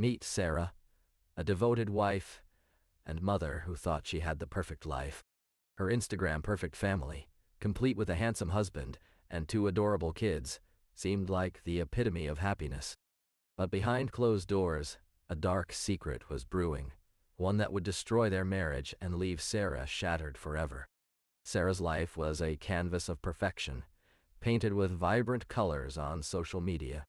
Meet Sarah, a devoted wife and mother who thought she had the perfect life. Her Instagram perfect family, complete with a handsome husband and two adorable kids, seemed like the epitome of happiness. But behind closed doors, a dark secret was brewing, one that would destroy their marriage and leave Sarah shattered forever. Sarah's life was a canvas of perfection, painted with vibrant colors on social media.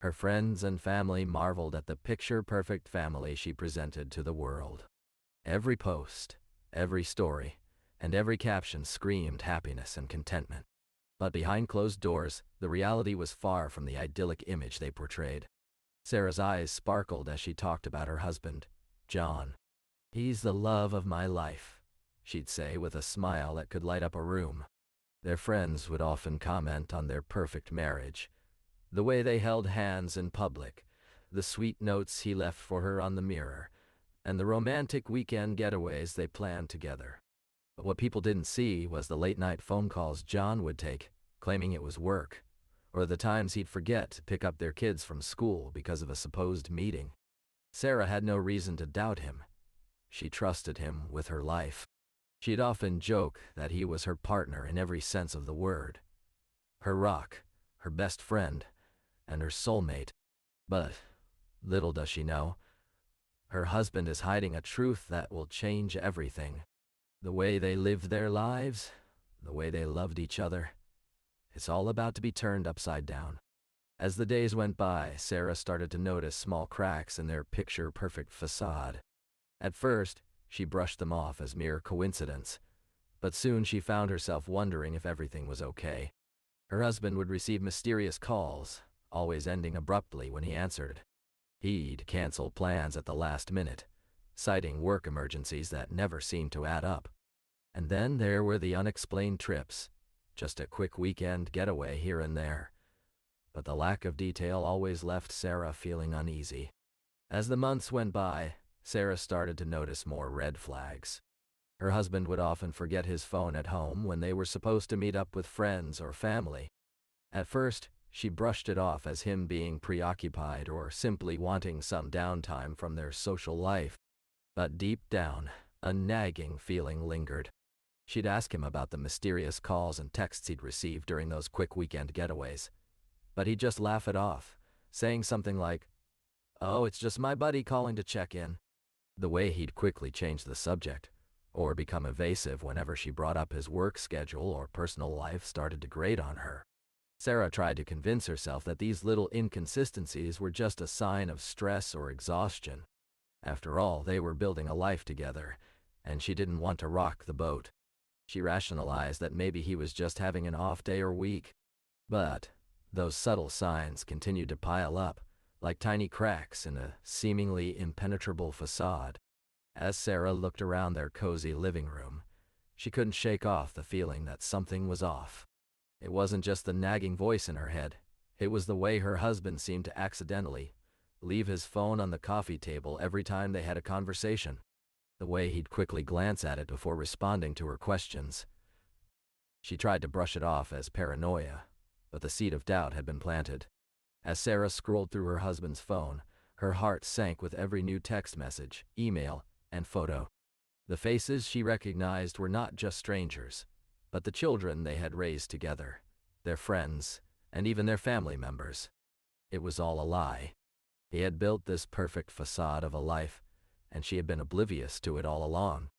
Her friends and family marveled at the picture-perfect family she presented to the world. Every post, every story, and every caption screamed happiness and contentment. But behind closed doors, the reality was far from the idyllic image they portrayed. Sarah's eyes sparkled as she talked about her husband, John. "He's the love of my life," she'd say with a smile that could light up a room. Their friends would often comment on their perfect marriage, the way they held hands in public, the sweet notes he left for her on the mirror, and the romantic weekend getaways they planned together. But what people didn't see was the late-night phone calls John would take, claiming it was work, or the times he'd forget to pick up their kids from school because of a supposed meeting. Sarah had no reason to doubt him. She trusted him with her life. She'd often joke that he was her partner in every sense of the word. Her rock, her best friend, and her soulmate. But, little does she know, her husband is hiding a truth that will change everything. The way they lived their lives, the way they loved each other, it's all about to be turned upside down. As the days went by, Sarah started to notice small cracks in their picture-perfect facade. At first, she brushed them off as mere coincidence, but soon she found herself wondering if everything was okay. Her husband would receive mysterious calls, always ending abruptly when he answered. He'd cancel plans at the last minute, citing work emergencies that never seemed to add up. And then there were the unexplained trips, just a quick weekend getaway here and there. But the lack of detail always left Sarah feeling uneasy. As the months went by, Sarah started to notice more red flags. Her husband would often forget his phone at home when they were supposed to meet up with friends or family. At first, she brushed it off as him being preoccupied or simply wanting some downtime from their social life. But deep down, a nagging feeling lingered. She'd ask him about the mysterious calls and texts he'd received during those quick weekend getaways. But he'd just laugh it off, saying something like, "Oh, it's just my buddy calling to check in." The way he'd quickly change the subject, or become evasive whenever she brought up his work schedule or personal life, started to grate on her. Sarah tried to convince herself that these little inconsistencies were just a sign of stress or exhaustion. After all, they were building a life together, and she didn't want to rock the boat. She rationalized that maybe he was just having an off day or week. But those subtle signs continued to pile up, like tiny cracks in a seemingly impenetrable facade. As Sarah looked around their cozy living room, she couldn't shake off the feeling that something was off. It wasn't just the nagging voice in her head. It was the way her husband seemed to accidentally leave his phone on the coffee table every time they had a conversation. The way he'd quickly glance at it before responding to her questions. She tried to brush it off as paranoia, but the seed of doubt had been planted. As Sarah scrolled through her husband's phone, her heart sank with every new text message, email, and photo. The faces she recognized were not just strangers, but the children they had raised together, their friends, and even their family members. It was all a lie. He had built this perfect facade of a life, and she had been oblivious to it all along.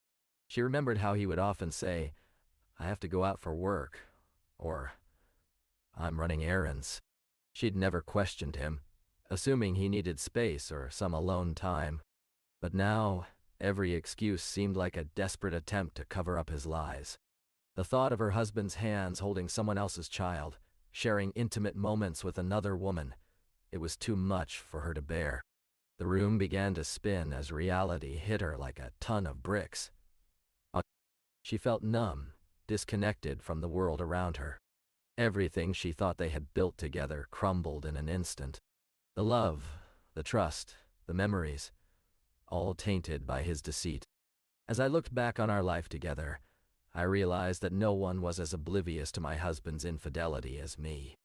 She remembered how he would often say, "I have to go out for work," or "I'm running errands." She'd never questioned him, assuming he needed space or some alone time. But now, every excuse seemed like a desperate attempt to cover up his lies. The thought of her husband's hands holding someone else's child, sharing intimate moments with another woman, it was too much for her to bear. The room began to spin as reality hit her like a ton of bricks. She felt numb, disconnected from the world around her. Everything she thought they had built together crumbled in an instant. The love, the trust, the memories, all tainted by his deceit. As I looked back on our life together, I realized that no one was as oblivious to my husband's infidelity as me.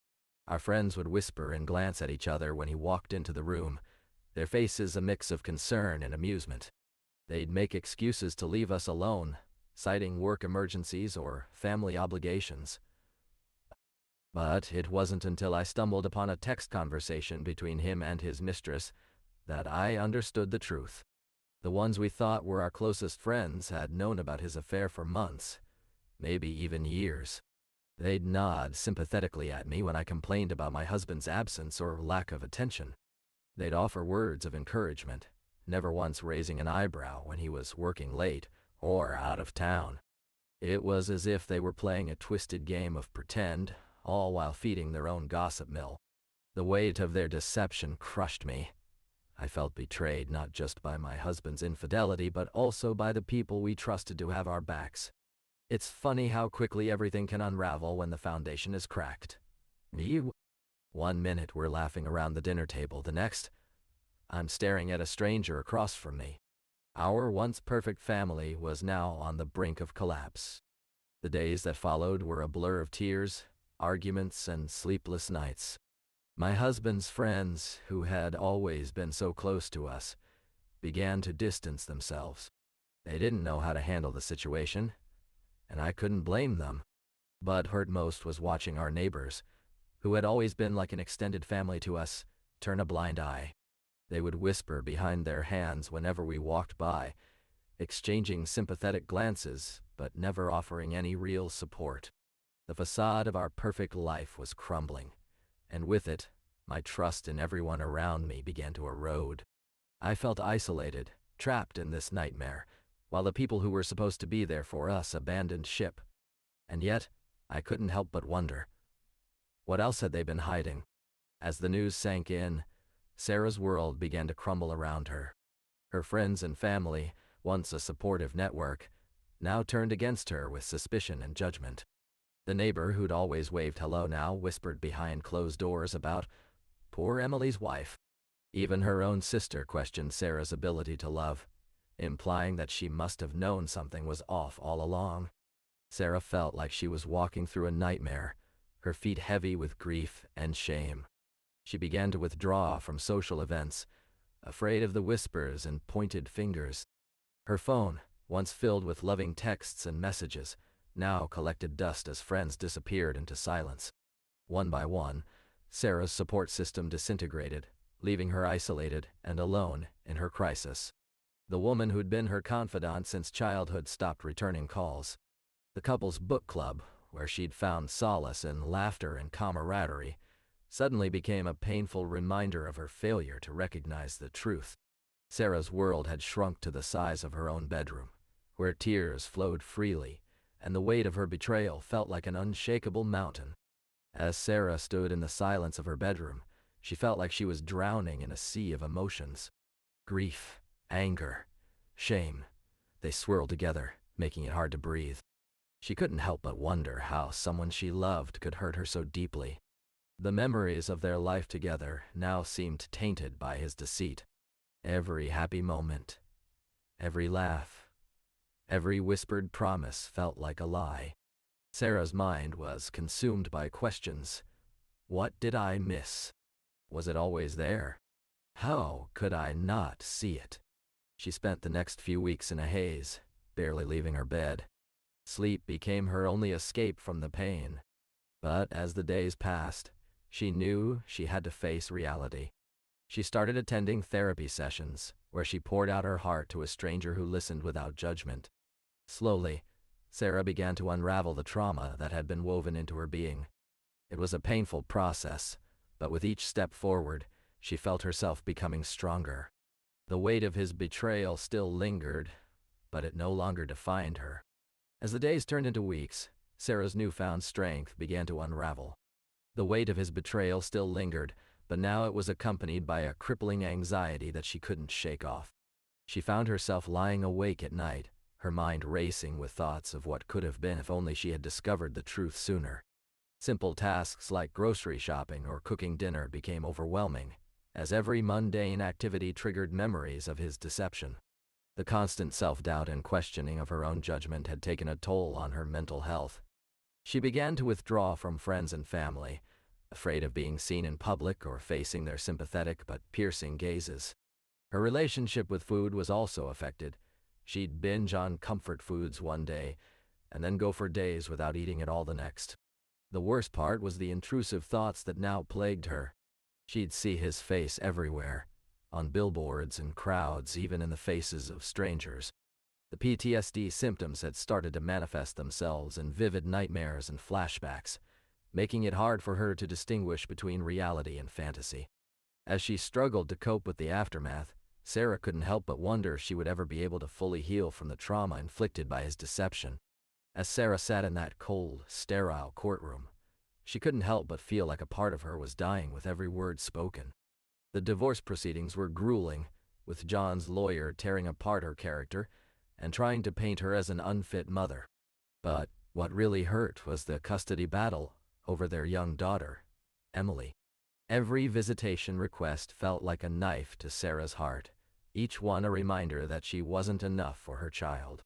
Our friends would whisper and glance at each other when he walked into the room, their faces a mix of concern and amusement. They'd make excuses to leave us alone, citing work emergencies or family obligations. But it wasn't until I stumbled upon a text conversation between him and his mistress that I understood the truth. The ones we thought were our closest friends had known about his affair for months, maybe even years. They'd nod sympathetically at me when I complained about my husband's absence or lack of attention. They'd offer words of encouragement, never once raising an eyebrow when he was working late or out of town. It was as if they were playing a twisted game of pretend, all while feeding their own gossip mill. The weight of their deception crushed me. I felt betrayed not just by my husband's infidelity, but also by the people we trusted to have our backs. It's funny how quickly everything can unravel when the foundation is cracked. One minute we're laughing around the dinner table, the next, I'm staring at a stranger across from me. Our once perfect family was now on the brink of collapse. The days that followed were a blur of tears, arguments, and sleepless nights. My husband's friends, who had always been so close to us, began to distance themselves. They didn't know how to handle the situation, and I couldn't blame them. But hurt most was watching our neighbors, who had always been like an extended family to us, turn a blind eye. They would whisper behind their hands whenever we walked by, exchanging sympathetic glances, but never offering any real support. The facade of our perfect life was crumbling, and with it, my trust in everyone around me began to erode. I felt isolated, trapped in this nightmare, while the people who were supposed to be there for us abandoned ship. And yet, I couldn't help but wonder, what else had they been hiding? As the news sank in, Sarah's world began to crumble around her. Her friends and family, once a supportive network, now turned against her with suspicion and judgment. The neighbor who'd always waved hello now whispered behind closed doors about poor Emily's wife. Even her own sister questioned Sarah's ability to love, implying that she must have known something was off all along. Sarah felt like she was walking through a nightmare, her feet heavy with grief and shame. She began to withdraw from social events, afraid of the whispers and pointed fingers. Her phone, once filled with loving texts and messages, now collected dust as friends disappeared into silence. One by one, Sarah's support system disintegrated, leaving her isolated and alone in her crisis. The woman who'd been her confidant since childhood stopped returning calls. The couple's book club, where she'd found solace in laughter and camaraderie, suddenly became a painful reminder of her failure to recognize the truth. Sarah's world had shrunk to the size of her own bedroom, where tears flowed freely, and the weight of her betrayal felt like an unshakable mountain. As Sarah stood in the silence of her bedroom, she felt like she was drowning in a sea of emotions. Grief, anger, shame, they swirled together, making it hard to breathe. She couldn't help but wonder how someone she loved could hurt her so deeply. The memories of their life together now seemed tainted by his deceit. Every happy moment, every laugh, every whispered promise felt like a lie. Sarah's mind was consumed by questions. What did I miss? Was it always there? How could I not see it? She spent the next few weeks in a haze, barely leaving her bed. Sleep became her only escape from the pain. But as the days passed, she knew she had to face reality. She started attending therapy sessions, where she poured out her heart to a stranger who listened without judgment. Slowly, Sarah began to unravel the trauma that had been woven into her being. It was a painful process, but with each step forward, she felt herself becoming stronger. The weight of his betrayal still lingered, but it no longer defined her. As the days turned into weeks, Sarah's newfound strength began to unravel. The weight of his betrayal still lingered, but now it was accompanied by a crippling anxiety that she couldn't shake off. She found herself lying awake at night, her mind racing with thoughts of what could have been if only she had discovered the truth sooner. Simple tasks like grocery shopping or cooking dinner became overwhelming, as every mundane activity triggered memories of his deception. The constant self-doubt and questioning of her own judgment had taken a toll on her mental health. She began to withdraw from friends and family, afraid of being seen in public or facing their sympathetic but piercing gazes. Her relationship with food was also affected. She'd binge on comfort foods one day, and then go for days without eating at all the next. The worst part was the intrusive thoughts that now plagued her. She'd see his face everywhere, on billboards and crowds, even in the faces of strangers. The PTSD symptoms had started to manifest themselves in vivid nightmares and flashbacks, making it hard for her to distinguish between reality and fantasy. As she struggled to cope with the aftermath, Sarah couldn't help but wonder if she would ever be able to fully heal from the trauma inflicted by his deception. As Sarah sat in that cold, sterile courtroom, she couldn't help but feel like a part of her was dying with every word spoken. The divorce proceedings were grueling, with John's lawyer tearing apart her character and trying to paint her as an unfit mother. But what really hurt was the custody battle over their young daughter, Emily. Every visitation request felt like a knife to Sarah's heart, each one a reminder that she wasn't enough for her child.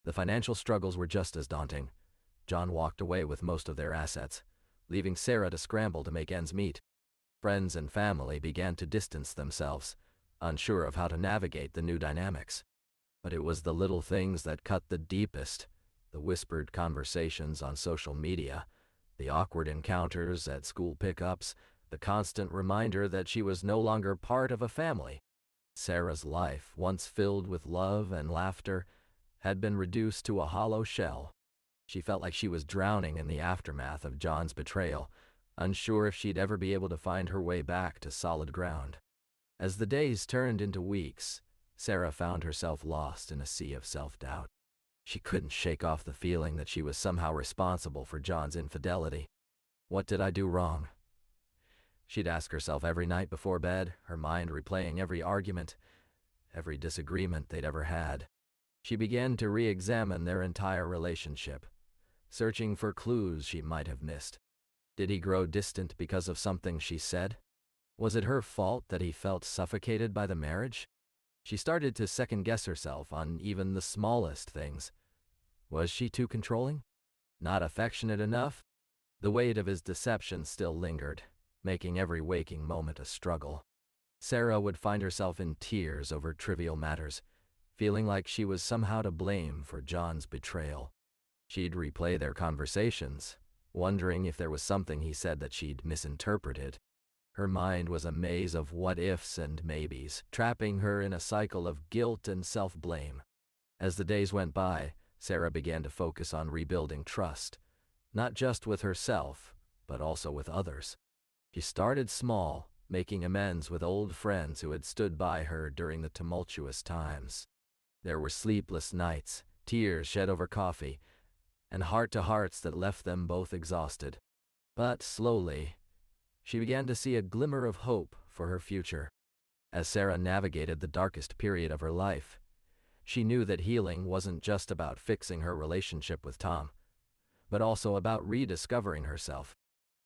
The financial struggles were just as daunting. John walked away with most of their assets, leaving Sarah to scramble to make ends meet. Friends and family began to distance themselves, unsure of how to navigate the new dynamics. But it was the little things that cut the deepest: the whispered conversations on social media, the awkward encounters at school pickups, the constant reminder that she was no longer part of a family. Sarah's life, once filled with love and laughter, had been reduced to a hollow shell. She felt like she was drowning in the aftermath of John's betrayal, unsure if she'd ever be able to find her way back to solid ground. As the days turned into weeks, Sarah found herself lost in a sea of self-doubt. She couldn't shake off the feeling that she was somehow responsible for John's infidelity. What did I do wrong? She'd ask herself every night before bed, her mind replaying every argument, every disagreement they'd ever had. She began to re-examine their entire relationship, searching for clues she might have missed. Did he grow distant because of something she said? Was it her fault that he felt suffocated by the marriage? She started to second-guess herself on even the smallest things. Was she too controlling? Not affectionate enough? The weight of his deception still lingered, making every waking moment a struggle. Sarah would find herself in tears over trivial matters, feeling like she was somehow to blame for John's betrayal. She'd replay their conversations, wondering if there was something he said that she'd misinterpreted. Her mind was a maze of what-ifs and maybes, trapping her in a cycle of guilt and self-blame. As the days went by, Sarah began to focus on rebuilding trust, not just with herself, but also with others. She started small, making amends with old friends who had stood by her during the tumultuous times. There were sleepless nights, tears shed over coffee, and heart-to-hearts that left them both exhausted. But slowly, she began to see a glimmer of hope for her future. As Sarah navigated the darkest period of her life, she knew that healing wasn't just about fixing her relationship with Tom, but also about rediscovering herself.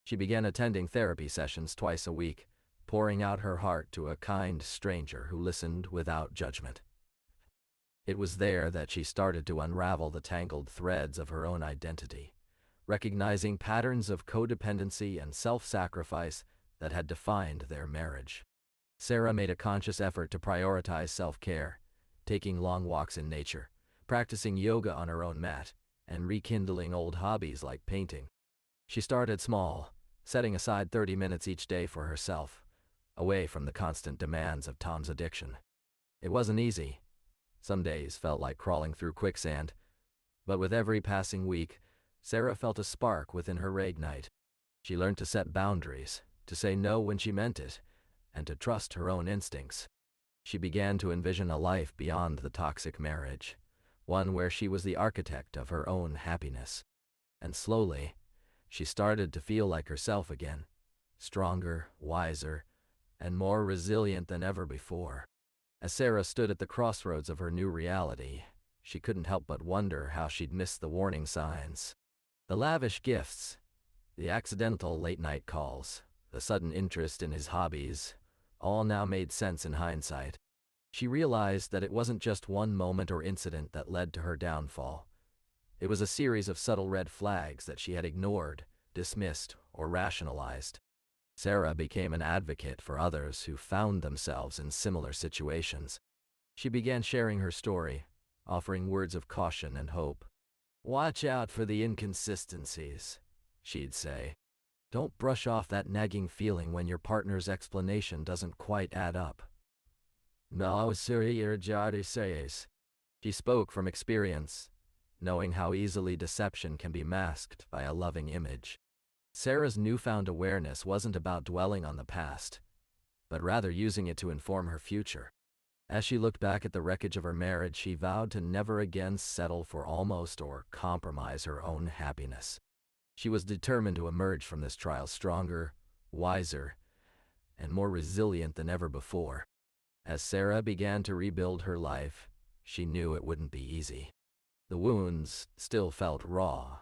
She began attending therapy sessions twice a week, pouring out her heart to a kind stranger who listened without judgment. It was there that she started to unravel the tangled threads of her own identity, recognizing patterns of codependency and self-sacrifice that had defined their marriage. Sarah made a conscious effort to prioritize self-care, taking long walks in nature, practicing yoga on her own mat, and rekindling old hobbies like painting. She started small, setting aside 30 minutes each day for herself, away from the constant demands of Tom's addiction. It wasn't easy. Some days felt like crawling through quicksand, but with every passing week, Sarah felt a spark within her reignite. She learned to set boundaries, to say no when she meant it, and to trust her own instincts. She began to envision a life beyond the toxic marriage, one where she was the architect of her own happiness. And slowly, she started to feel like herself again, stronger, wiser, and more resilient than ever before. As Sarah stood at the crossroads of her new reality, she couldn't help but wonder how she'd missed the warning signs. The lavish gifts, the accidental late-night calls, the sudden interest in his hobbies, all now made sense in hindsight. She realized that it wasn't just one moment or incident that led to her downfall. It was a series of subtle red flags that she had ignored, dismissed, or rationalized. Sarah became an advocate for others who found themselves in similar situations. She began sharing her story, offering words of caution and hope. "Watch out for the inconsistencies," she'd say. "Don't brush off that nagging feeling when your partner's explanation doesn't quite add up." "No, says." She spoke from experience, knowing how easily deception can be masked by a loving image. Sarah's newfound awareness wasn't about dwelling on the past, but rather using it to inform her future. As she looked back at the wreckage of her marriage, she vowed to never again settle for almost or compromise her own happiness. She was determined to emerge from this trial stronger, wiser, and more resilient than ever before. As Sarah began to rebuild her life, she knew it wouldn't be easy. The wounds still felt raw,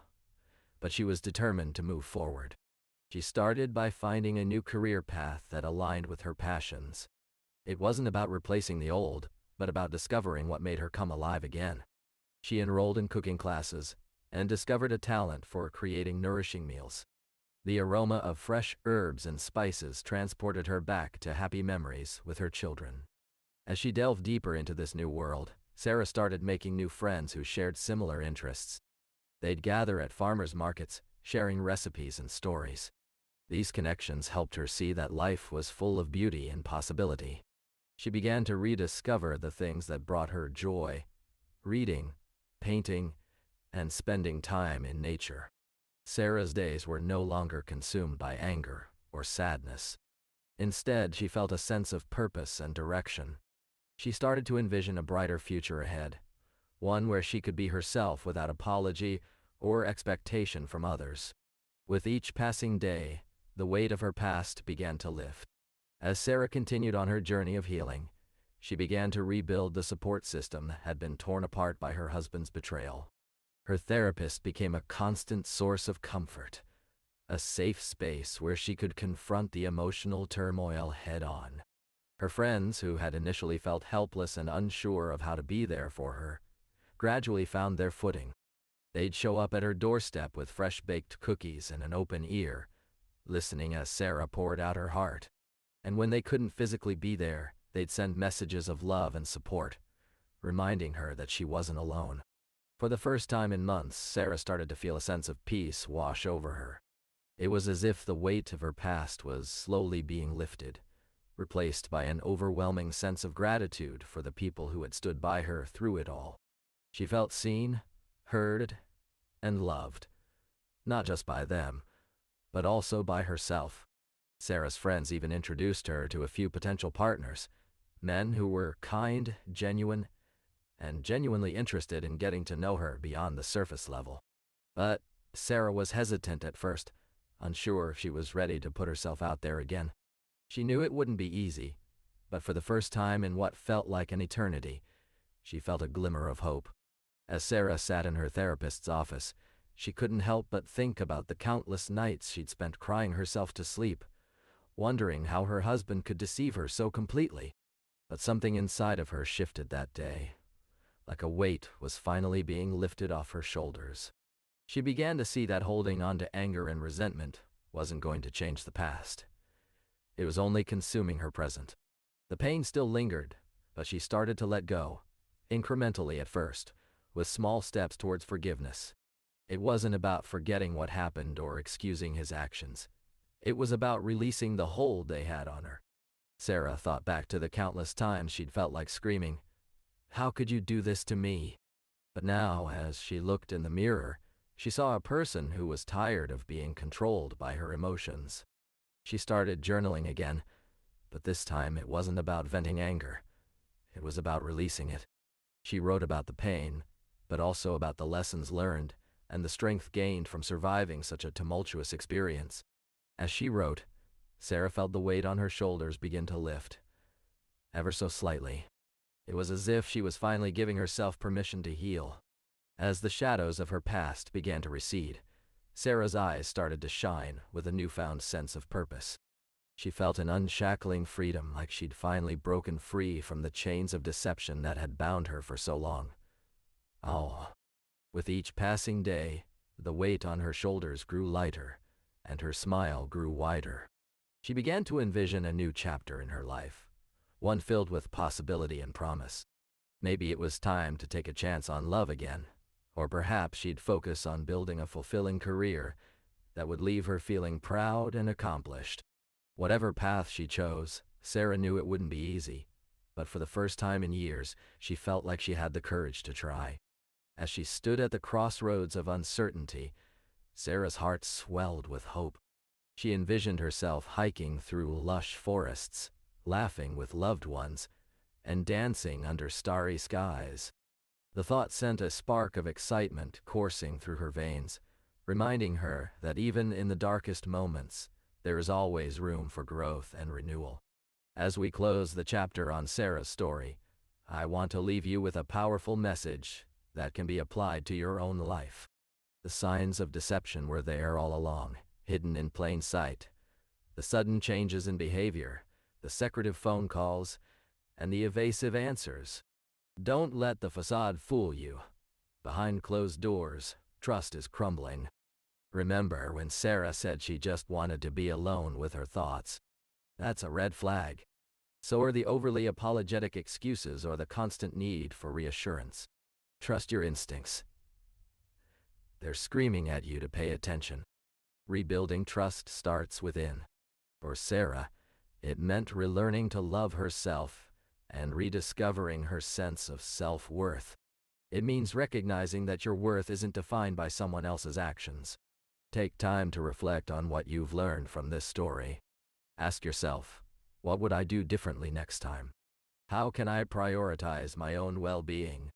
but she was determined to move forward. She started by finding a new career path that aligned with her passions. It wasn't about replacing the old, but about discovering what made her come alive again. She enrolled in cooking classes and discovered a talent for creating nourishing meals. The aroma of fresh herbs and spices transported her back to happy memories with her children. As she delved deeper into this new world, Sarah started making new friends who shared similar interests. They'd gather at farmers' markets, sharing recipes and stories. These connections helped her see that life was full of beauty and possibility. She began to rediscover the things that brought her joy: reading, painting, and spending time in nature. Sarah's days were no longer consumed by anger or sadness. Instead, she felt a sense of purpose and direction. She started to envision a brighter future ahead, one where she could be herself without apology or expectation from others. With each passing day, the weight of her past began to lift. As Sarah continued on her journey of healing, she began to rebuild the support system that had been torn apart by her husband's betrayal. Her therapist became a constant source of comfort, a safe space where she could confront the emotional turmoil head-on. Her friends, who had initially felt helpless and unsure of how to be there for her, gradually found their footing. They'd show up at her doorstep with fresh-baked cookies and an open ear, listening as Sarah poured out her heart. And when they couldn't physically be there, they'd send messages of love and support, reminding her that she wasn't alone. For the first time in months, Sarah started to feel a sense of peace wash over her. It was as if the weight of her past was slowly being lifted, replaced by an overwhelming sense of gratitude for the people who had stood by her through it all. She felt seen, heard, and loved, not just by them, but also by herself. Sarah's friends even introduced her to a few potential partners, men who were kind, genuine, and genuinely interested in getting to know her beyond the surface level. But Sarah was hesitant at first, unsure if she was ready to put herself out there again. She knew it wouldn't be easy, but for the first time in what felt like an eternity, she felt a glimmer of hope. As Sarah sat in her therapist's office, she couldn't help but think about the countless nights she'd spent crying herself to sleep, wondering how her husband could deceive her so completely. But something inside of her shifted that day, like a weight was finally being lifted off her shoulders. She began to see that holding on to anger and resentment wasn't going to change the past. It was only consuming her present. The pain still lingered, but she started to let go, incrementally at first, with small steps towards forgiveness. It wasn't about forgetting what happened or excusing his actions. It was about releasing the hold they had on her. Sarah thought back to the countless times she'd felt like screaming, "How could you do this to me?" But now, as she looked in the mirror, she saw a person who was tired of being controlled by her emotions. She started journaling again, but this time it wasn't about venting anger. It was about releasing it. She wrote about the pain, but also about the lessons learned and the strength gained from surviving such a tumultuous experience. As she wrote, Sarah felt the weight on her shoulders begin to lift, ever so slightly. It was as if she was finally giving herself permission to heal. As the shadows of her past began to recede, Sarah's eyes started to shine with a newfound sense of purpose. She felt an unshackling freedom, like she'd finally broken free from the chains of deception that had bound her for so long. Oh. With each passing day, the weight on her shoulders grew lighter, and her smile grew wider. She began to envision a new chapter in her life, one filled with possibility and promise. Maybe it was time to take a chance on love again, or perhaps she'd focus on building a fulfilling career that would leave her feeling proud and accomplished. Whatever path she chose, Sarah knew it wouldn't be easy, but for the first time in years, she felt like she had the courage to try. As she stood at the crossroads of uncertainty, Sarah's heart swelled with hope. She envisioned herself hiking through lush forests, laughing with loved ones, and dancing under starry skies. The thought sent a spark of excitement coursing through her veins, reminding her that even in the darkest moments, there is always room for growth and renewal. As we close the chapter on Sarah's story, I want to leave you with a powerful message that can be applied to your own life. The signs of deception were there all along, hidden in plain sight. The sudden changes in behavior, the secretive phone calls, and the evasive answers. Don't let the facade fool you. Behind closed doors, trust is crumbling. Remember when Sarah said she just wanted to be alone with her thoughts? That's a red flag. So are the overly apologetic excuses or the constant need for reassurance. Trust your instincts. They're screaming at you to pay attention. Rebuilding trust starts within. For Sarah, it meant relearning to love herself and rediscovering her sense of self-worth. It means recognizing that your worth isn't defined by someone else's actions. Take time to reflect on what you've learned from this story. Ask yourself, what would I do differently next time? How can I prioritize my own well-being?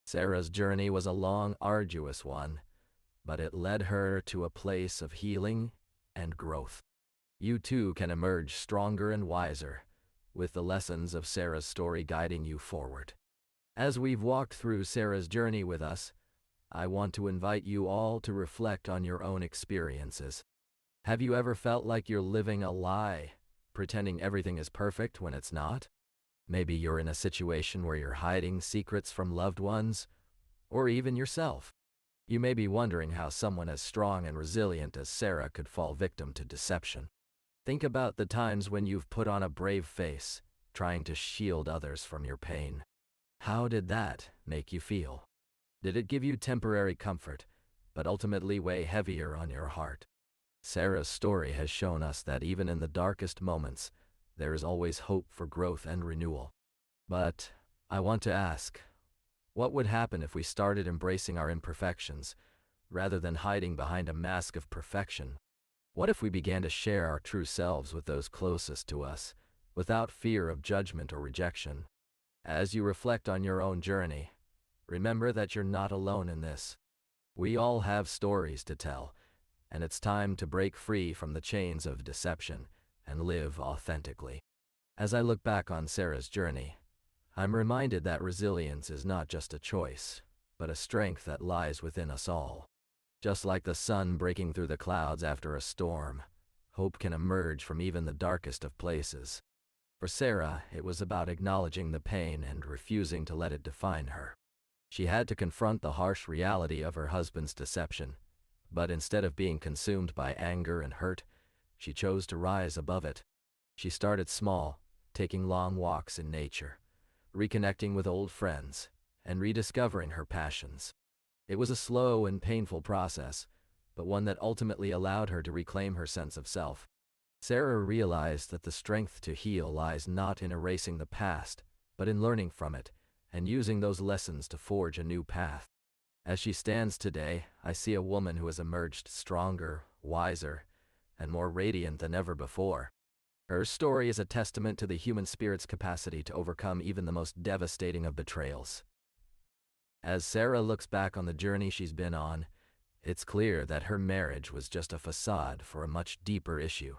Sarah's journey was a long, arduous one, but it led her to a place of healing and growth. You too can emerge stronger and wiser, with the lessons of Sarah's story guiding you forward. As we've walked through Sarah's journey with us, I want to invite you all to reflect on your own experiences. Have you ever felt like you're living a lie, pretending everything is perfect when it's not? Maybe you're in a situation where you're hiding secrets from loved ones, or even yourself. You may be wondering how someone as strong and resilient as Sarah could fall victim to deception. Think about the times when you've put on a brave face, trying to shield others from your pain. How did that make you feel? Did it give you temporary comfort, but ultimately weigh heavier on your heart? Sarah's story has shown us that even in the darkest moments, there is always hope for growth and renewal. But I want to ask, what would happen if we started embracing our imperfections, rather than hiding behind a mask of perfection? What if we began to share our true selves with those closest to us, without fear of judgment or rejection? As you reflect on your own journey, remember that you're not alone in this. We all have stories to tell, and it's time to break free from the chains of deception and live authentically. As I look back on Sarah's journey, I'm reminded that resilience is not just a choice, but a strength that lies within us all. Just like the sun breaking through the clouds after a storm, hope can emerge from even the darkest of places. For Sarah, it was about acknowledging the pain and refusing to let it define her. She had to confront the harsh reality of her husband's deception, but instead of being consumed by anger and hurt, she chose to rise above it. She started small, taking long walks in nature, reconnecting with old friends, and rediscovering her passions. It was a slow and painful process, but one that ultimately allowed her to reclaim her sense of self. Sarah realized that the strength to heal lies not in erasing the past, but in learning from it, and using those lessons to forge a new path. As she stands today, I see a woman who has emerged stronger, wiser, and more radiant than ever before. Her story is a testament to the human spirit's capacity to overcome even the most devastating of betrayals. As Sarah looks back on the journey she's been on, it's clear that her marriage was just a facade for a much deeper issue,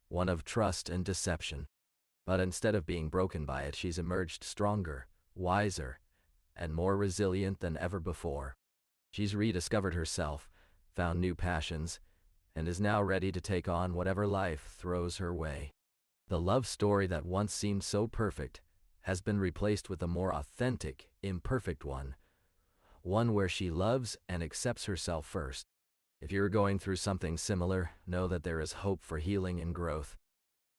one of trust and deception. But instead of being broken by it, she's emerged stronger, wiser, and more resilient than ever before. She's rediscovered herself, found new passions, and is now ready to take on whatever life throws her way. The love story that once seemed so perfect has been replaced with a more authentic, imperfect one where she loves and accepts herself first. If you're going through something similar, know that there is hope for healing and growth.